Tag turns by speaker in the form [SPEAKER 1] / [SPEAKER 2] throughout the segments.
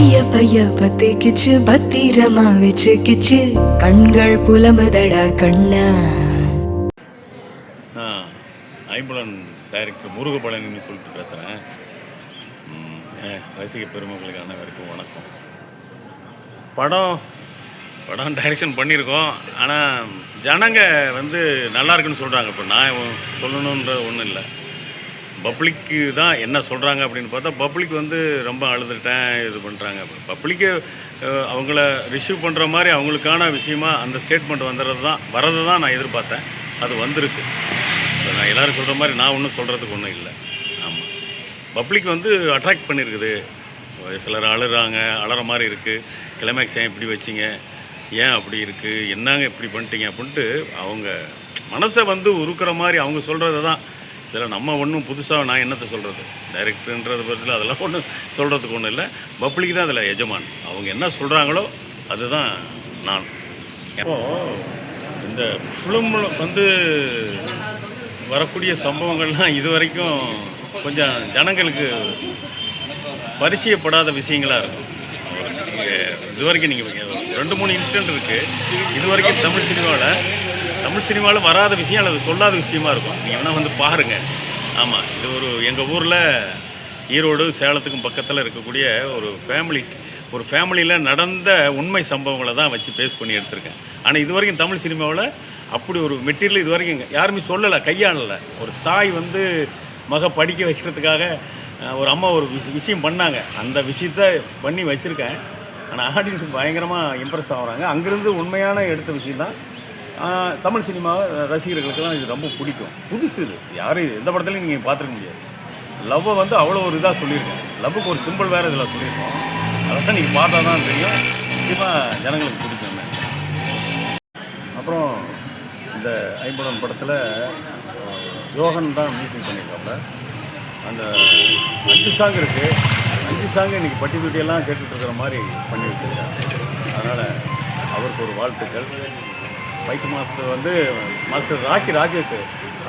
[SPEAKER 1] பைய பத்திக்கிச்சு பத்திரமா வச்சுக்கிச்சு கண்கள் புலமுதடா கண்ணா.
[SPEAKER 2] ஐம்புலன் டைரக்டர் முருகபழனின்னு சொல்லிட்டு பேசுகிறேன். ரசிக பெருமக்களுக்கு அனைவருக்கும் வணக்கம். படம் டைரக்ஷன் பண்ணியிருக்கோம். ஆனால் ஜனங்க நல்லா இருக்குன்னு சொல்கிறாங்க. இப்போ நான் சொல்லணுன்ற ஒன்றும் இல்லை. பப்ளிக்கு தான் என்ன சொல்கிறாங்க அப்படின்னு பார்த்தா, பப்ளிக் ரொம்ப அழுதுட்டேன் இது பண்ணுறாங்க. பப்ளிக்கு அவங்கள ரிசீவ் பண்ணுற மாதிரி அவங்களுக்கான விஷயமா அந்த ஸ்டேட்மெண்ட் வரது தான் நான் எதிர்பார்த்தேன். அது வந்திருக்கு. நான் எல்லோரும் சொல்கிற மாதிரி நான் ஒன்றும் சொல்கிறதுக்கு ஒன்றும் இல்லை. ஆமாம், பப்ளிக் அட்ராக்ட் பண்ணியிருக்குது. சிலர் அழற மாதிரி இருக்குது. கிளைமேக்ஸ் ஏன் இப்படி வச்சிங்க, ஏன் அப்படி இருக்குது, என்னங்க இப்படி பண்ணிட்டீங்க அப்படின்ட்டு அவங்க மனசை உருக்கிற மாதிரி அவங்க சொல்கிறது தான். இதில் நம்ம ஒன்றும் புதுசாக நான் என்னத்தை சொல்கிறது, டைரக்டர்ன்றது பற்றியில் அதெல்லாம் ஒன்றும் சொல்கிறதுக்கு ஒன்றும் இல்லை. பப்ளிக் தான் அதில் எஜமான். அவங்க என்ன சொல்கிறாங்களோ அதுதான் நான். இப்போது இந்த ஃபிலிமில் வரக்கூடிய சம்பவங்கள்லாம் இது வரைக்கும் கொஞ்சம் ஜனங்களுக்கு பரிச்சயப்படாத விஷயங்களாக இருக்கும். இது வரைக்கும் நீங்கள் 2-3 இன்சிடெண்ட் இருக்குது. இது வரைக்கும் தமிழ் சினிமாவில் வராத விஷயம் அல்லது சொல்லாத விஷயமா இருக்கும். நீங்கள் வேணால் பாருங்கள். ஆமாம், இது எங்கள் ஊரில் ஈரோடு சேலத்துக்கும் பக்கத்தில் இருக்கக்கூடிய ஒரு ஃபேமிலியில் நடந்த உண்மை சம்பவங்களை தான் வச்சு பேஸ் பண்ணி எடுத்திருக்கேன். ஆனால் இது வரைக்கும் தமிழ் சினிமாவில் அப்படி ஒரு மெட்டீரியல் இது வரைக்கும் யாருமே சொல்லலை, கையாளலை. ஒரு தாய் மக படிக்க வைக்கிறதுக்காக ஒரு அம்மா ஒரு விஷயம் பண்ணாங்க. அந்த விஷயத்த பண்ணி வச்சுருக்கேன். ஆனால் ஆடியன்ஸுக்கு பயங்கரமாக இம்ப்ரெஸ் ஆகுறாங்க. அங்கேருந்து உண்மையான எடுத்த விஷயந்தான். தமிழ் சினிமா ரசிகர்களுக்கெல்லாம் இது ரொம்ப பிடிக்கும். புதுசு இது, யாரும் எந்த படத்துலையும் நீங்கள் பார்த்துருக்க முடியாது. லவ்வை அவ்வளோ ஒரு இதாக சொல்லியிருக்கேன். லவ்வுக்கு ஒரு சிம்பிள் வேறு இதில் சொல்லியிருக்கோம். அதெல்லாம் நீங்கள் பார்த்தா தான் தெரியும். முக்கியமாக ஜனங்களுக்கு பிடிக்கும். அப்புறம் இந்த ஐம்புலன் படத்தில் ஜோகன் தான் மியூசிக் பண்ணியிருக்காப்புல. அந்த 5 சாங் இருக்குது. 5 சாங்கு இன்றைக்கி பட்டி தொட்டியெல்லாம் கேட்டுட்ருக்கிற மாதிரி பண்ணி வச்சுருக்காங்க. அதனால் அவருக்கு ஒரு வாழ்த்துக்கள். Fight master master Rocky Rajesh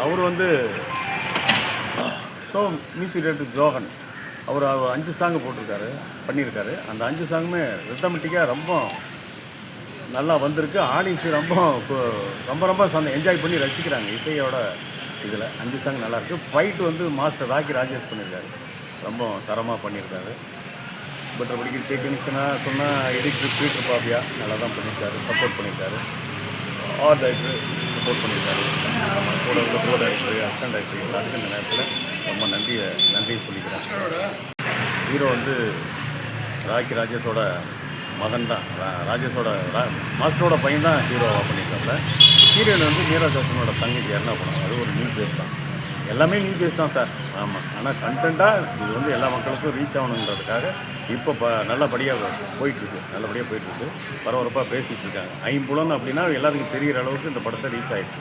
[SPEAKER 2] அவர் ஸோ மியூசிக் டைரக்டர் ஜோகன் அவர் 5 சாங்கு பண்ணியிருக்காரு. அந்த 5 சாங்குமே ரித்தமெட்டிக்காக ரொம்ப நல்லா வந்திருக்கு. ஆடியன்ஸு ரொம்ப என்ஜாய் பண்ணி ரசிக்கிறாங்க. இசையோட இதில் 5 சாங் நல்லாயிருக்கு. ஃபைட்டு மாஸ்டர் ராக்கி ராஜேஷ் பண்ணியிருக்காரு. ரொம்ப தரமாக பண்ணியிருக்காரு. மற்றபடிக்கு டெக்னீஷியனாக சொன்னால் எடிட்டர் பீட்டர் பாபியா நல்லா தான் பண்ணியிருக்காரு, சப்போர்ட் பண்ணியிருக்காரு. ஆர்ட் டைரக்டர் சப்போர்ட் பண்ணியிருக்காரு. நம்ம கூட உள்ள கோ டைரக்டர், அசிஸ்டன்ட் டைரக்டர் எல்லாத்துக்கும் இந்த நேரத்தில் ரொம்ப நன்றி சொல்லிக்கிறேன். ஹீரோ ராக்கி ராஜேஷோட மகன் தான். ராஜேஷோட மாஸ்டரோட பையன் தான் ஹீரோவாக பண்ணியிருக்காப்புல. ஹீரோயின் மீரா ஜாக்சனோட தங்கச்சி என்ன படம், அது ஒரு நியூ பேஸ் தான். எல்லாமே நியூ பேஸ் தான் சார். ஆமாம், ஆனால் கண்டென்ட்டாக இது எல்லா மக்களுக்கும் ரீச் ஆகணுன்றதுக்காக இப்போ நல்லபடியாக போயிட்டுருக்கு. பரபரப்பாக பேசிகிட்டு இருக்காங்க. ஐம்புலன் அப்படின்னா எல்லாத்துக்கும் தெரிகிற அளவுக்கு இந்த படத்தை ரீச் ஆகிடுச்சு.